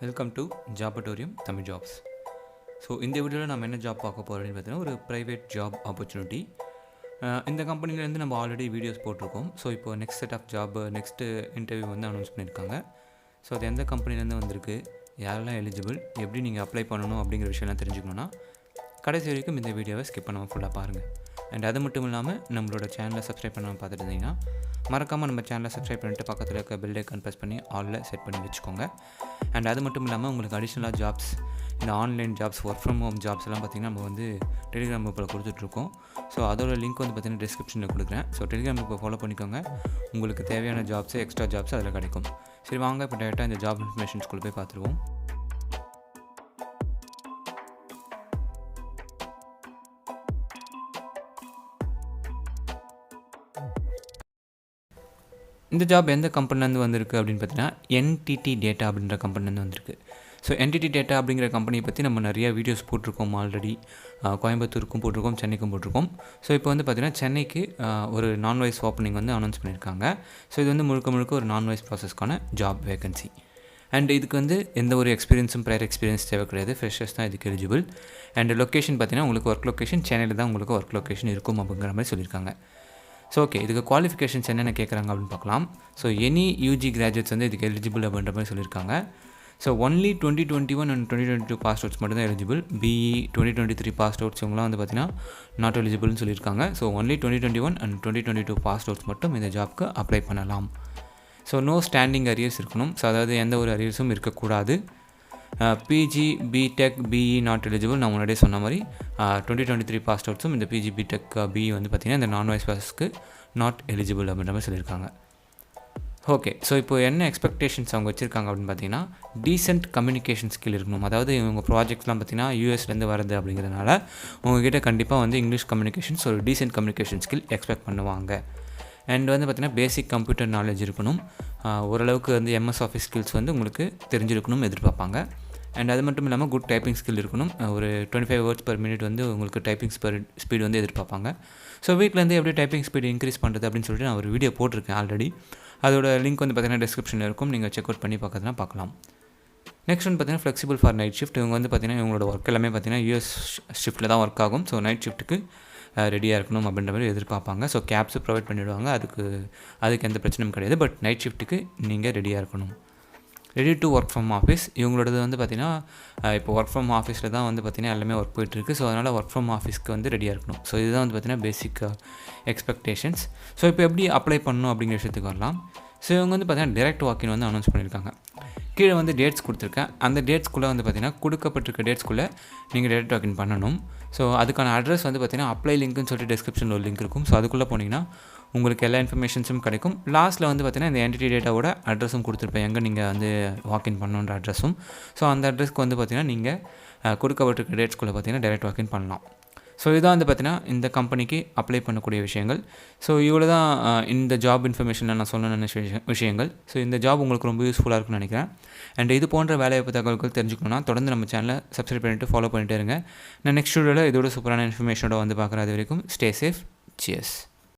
Welcome to ஜாபட்டோரியம் Tamil jobs. So இந்த வீடியோவில் நம்ம என்ன ஜாப் பார்க்க போகிறோம் அப்படின்னு பார்த்தீங்கன்னா, ஒரு ப்ரைவேட் ஜாப் ஆப்பர்ச்சுனிட்டி. இந்த கம்பெனிலேருந்து நம்ம ஆல்ரெடி வீடியோஸ் போட்டிருக்கோம். ஸோ இப்போ next set of job next interview வந்து அனௌன்ஸ் பண்ணியிருக்காங்க. ஸோ அது எந்த கம்பெனிலேருந்து வந்திருக்கு, யாரெல்லாம் எலிஜிபிள், எப்படி நீங்கள் அப்ளை பண்ணணும் அப்படிங்கிற விஷயம்லாம் தெரிஞ்சுக்கணுன்னா கடைசி வரைக்கும் இந்த வீடியோவை ஸ்கிப் பண்ணாமல் ஃபுல்லாக பாருங்கள். அண்ட் அது மட்டும் இல்லாமல் நம்மளோட சேனலை சப்ஸ்கிரைப் பண்ணாமல் பார்த்துட்டு இருந்தீங்கன்னா மறக்காமல் நம்ம சேனலை சப்ஸ்கிரைப் பண்ணிட்டு பக்கத்தில் இருக்க பெல் ஐக்கான் ப்ரெஸ் பண்ணி ஆலில் செட் பண்ணி வச்சுக்கோங்க. அண்ட் அது மட்டும் இல்லாமல் உங்களுக்கு அடிஷ்னலாக ஜாப்ஸ், இந்த online jobs, work from home jobs எல்லாம் பார்த்திங்கன்னா நம்ம வந்து டெலிகிராம் குரூப்பில் கொடுத்துட்ருக்கோம். ஸோ அதோட லிங்க் வந்து பார்த்திங்கன்னா டிஸ்கிரிப்ஷனில் கொடுக்குறேன். ஸோ டெலிகிராம் குரூப்பை ஃபாலோ பண்ணிக்கோங்க. உங்களுக்கு தேவையான ஜாப்ஸு, எக்ஸ்ட்ரா ஜாப்ஸ் அதில் கிடைக்கும். சரி வாங்க இப்போ டேரெக்டாக இந்த ஜாப் இன்ஃபர்மேஷன்ஸ்குள்ளே போய் பார்த்துருவோம். இந்த ஜாப் எந்த கம்பெனிலேருந்து வந்திருக்கு அப்படின்னு பார்த்தீங்கன்னா NTT Data அப்படின்ற கம்பெனிலேருந்து வந்திருக்கு. ஸோ NTT Data அப்படிங்கிற கம்பெனியை பற்றி நம்ம நிறைய வீடியோஸ் போட்டிருக்கோம் ஆல்ரெடி. கோயம்புத்தூருக்கும் போட்டிருக்கோம், சென்னைக்கும் போட்டிருக்கோம். ஸோ இப்போ வந்து பார்த்திங்கன்னா சென்னைக்கு ஒரு நான் வாய்ஸ் ஓப்பனிங் வந்து அனௌன்ஸ் பண்ணியிருக்காங்க. ஸோ இது வந்து முழுக்க ஒரு நான் வாய்ஸ் ப்ராசஸ்க்கான ஜாப் வேகன்சி. அண்ட் இதுக்கு வந்து எந்த ஒரு எக்ஸ்பீரியன்ஸும் ப்ரையர் எக்ஸ்பீரியன்ஸ் தேவை கிடையாது. ஃப்ரெஷர்ஸ் தான் இதுக்கு எலிஜிபிள். அண்ட் லொக்கேஷன் பார்த்திங்கன்னா உங்களுக்கு ஒர்க் லொக்கேஷன் சென்னையில் தான் உங்களுக்கு ஒர்க் லொக்கேஷன் இருக்கும் அப்படிங்கிற மாதிரி சொல்லியிருக்காங்க. ஸோ ஓகே, இதுக்கு குவாலிஃபிகேஷன்ஸ் என்னென்ன கேட்குறாங்க அப்படின்னு பார்க்கலாம். ஸோ எனி யூஜி கிராஜுவேட்ஸ் வந்து இதுக்கு எலிஜிபிள் அப்படின்ற மாதிரி சொல்லியிருக்காங்க. So only 2021 and 2022 pass outs மட்டும் தான் எலிஜிபிள். BE 2023 பாஸ் அவுட்ஸ் இவங்களாம் வந்து பார்த்திங்கன்னா நாட் எலிஜிபிள்னு சொல்லியிருக்காங்க. So only 2021 and 2022 pass outs மட்டும் இந்த ஜாப்க்கு அப்ளை பண்ணலாம். ஸோ நோ ஸ்டாண்டிங் அரியர்ஸ் இருக்கணும். ஸோ அதாவது எந்த ஒரு அரியர்ஸும் இருக்கக்கூடாது. PG BTech BE not eligible. நான் முன்னாடியே சொன்ன மாதிரி 2023 பாஸ் அவுட்ஸும் இந்த PG BTech BE வந்து பார்த்திங்கன்னா இந்த நான் வாய்ஸ் ப்ராசஸ்க்கு நாட் எலிஜிபிள் அப்படின்ற மாதிரி சொல்லியிருக்காங்க. ஓகே, ஸோ இப்போ என்ன எக்ஸ்பெக்டேஷன்ஸ் அவங்க வச்சுருக்காங்க அப்படின்னு பார்த்தீங்கன்னா டீசென்ட் கம்யூனிகேஷன் ஸ்கில் இருக்கணும். அதாவது இவங்க ப்ராஜெக்ட்ஸ்லாம் பார்த்திங்கன்னா யூஎஸ்லேருந்து வரது அப்படிங்கிறதுனால உங்ககிட்ட கண்டிப்பாக வந்து இங்கிலீஷ் கம்யூனிகேஷன்ஸ், ஒரு டீசென்ட் கம்யூனிகேஷன் ஸ்கில் எக்ஸ்பெக்ட் பண்ணுவாங்க. அண்ட் வந்து பார்த்திங்கன்னா பேசிக் கம்ப்யூட்டர் நாலேஜ் இருக்கணும். ஓரளவுக்கு வந்து MS ஆஃபீஸ் ஸ்கில்ஸ் வந்து உங்களுக்கு தெரிஞ்சிருக்கணும் எதிர்பார்ப்பாங்க. அண்ட் அது மட்டும் இல்லாமல் குட் டைப்பிங் ஸ்கில் இருக்கணும். ஒரு 25 வேர்ட்ஸ் பர் மினிட் வந்து உங்களுக்கு டைப்பிங் ஸ்பீடு வந்து எதிர்பார்ப்பாங்க. ஸோ வீட்டிலேருந்து எப்படி டைப்பிங் ஸ்பீடு இன்க்ரீஸ் பண்ணுறது அப்படின்னு சொல்லிட்டு நான் ஒரு வீடியோ போட்டிருக்கேன் ஆல்ரெடி. அதோட லிங்க் வந்து பார்த்திங்கன்னா டிஸ்கிரிப்ஷனில் இருக்கும். நீங்கள் செக் அவுட் பண்ணி பார்க்கறதுனா பார்க்கலாம். நெக்ஸ்ட் வந்து பார்த்திங்கன்னா ஃப்ளெக்சிபிள் ஃபார் நைட் ஷிஃப்ட். இவங்க வந்து பார்த்திங்கன்னா இவங்களோட ஒர்க் எல்லாமே பார்த்திங்கன்னா US ஷிஃப்ட்டில் தான் ஒர்க் ஆகும். ஸோ நைட் ஷிஃப்ட்டுக்கு ரெடியாக இருக்கணும் அப்படின்ற மாதிரி எதிர்பார்ப்பாங்க. ஸோ கேப்ஸு ப்ரொவைட் பண்ணிவிடுவாங்க. அதுக்கு எந்த பிரச்சனையும் கிடையாது. பட் நைட் ஷிஃப்ட்டுக்கு நீங்கள் ரெடியாக இருக்கணும். Ready to work from office. இவங்களோடது வந்து பார்த்திங்கன்னா இப்போ ஒர்க் ஃப்ரம் ஆஃபீஸில் தான் வந்து பார்த்திங்கன்னா எல்லாமே ஒர்க் போயிட்டுருக்கு. ஸோ அதனால் ஒர்க் ஃப்ரம் ஆஃபீஸ்க்கு வந்து ரெடியாக இருக்கணும். ஸோ இதுதான் வந்து பார்த்திங்கன்னா பேசிக் எக்ஸ்பெக்டேஷன்ஸ். ஸோ இப்போ எப்படி அப்ளை பண்ணணும் அப்படிங்கிற விஷயத்துக்கு வரலாம். ஸோ இவங்க வந்து பார்த்திங்கன்னா டைரக்ட் வாக்கின் வந்து அனௌன்ஸ் பண்ணியிருக்காங்க. கீழே வந்து டேட்ஸ் கொடுத்துருக்கேன். அந்த டேட்ஸ்குள்ளே வந்து பார்த்திங்கன்னா கொடுக்கப்பட்டிருக்க டேட்ஸ்குள்ளே நீங்கள் டைரக்ட் வாக்கின் பண்ணணும். ஸோ அதுக்கான அட்ரஸ் வந்து பார்த்திங்கன்னா அப்ளை லிங்க்னு சொல்லிட்டு டிஸ்கிரிப்ஷனில் ஒரு லிங்க் இருக்கும். ஸோ அதுக்குள்ளே போனீங்கன்னா உங்களுக்கு எல்லா இன்ஃபர்மேஷன்ஸும் கிடைக்கும். லாஸ்ட்டில் வந்து பார்த்திங்கன்னா இந்த NTT டேட்டாவோட அட்ரஸும் கொடுத்துருப்பேன், எங்கே நீங்கள் வந்து வாக்கின் பண்ணணுன்ற அட்ரஸும். ஸோ அந்த அட்ரஸ்க்கு வந்து பார்த்திங்கன்னா நீங்கள் கொடுக்கப்பட்டிருக்க டேட்ஸ்குள்ளே பார்த்திங்கன்னா டைரக்ட் வாக்கின் பண்ணலாம். ஸோ இதான் வந்து பார்த்திங்கன்னா இந்த கம்பெனிக்கு அப்ளை பண்ணக்கூடிய விஷயங்கள். ஸோ இவ்வளோ தான் இந்த ஜாப் இன்ஃபர்மேஷனில் நான் சொன்ன விஷயங்கள். ஸோ இந்த ஜாப் உங்களுக்கு ரொம்ப யூஸ்ஃபுல்லாக இருக்குன்னு நினைக்கிறேன். அண்ட் இது போன்ற வேலைவாய்ப்பு தகவல்கள் தெரிஞ்சுக்கணுன்னா தொடர்ந்து நம்ம சேனலை சப்ஸ்கிரைப் பண்ணிவிட்டு ஃபாலோ பண்ணிகிட்டே இருங்க. நான் நெக்ஸ்ட் வீடியோவில் இதோட சூப்பரான இன்ஃபர்மேஷனோட வந்து பார்க்குறேன். அது வரைக்கும் ஸ்டே சேஃப். சியர்ஸ்.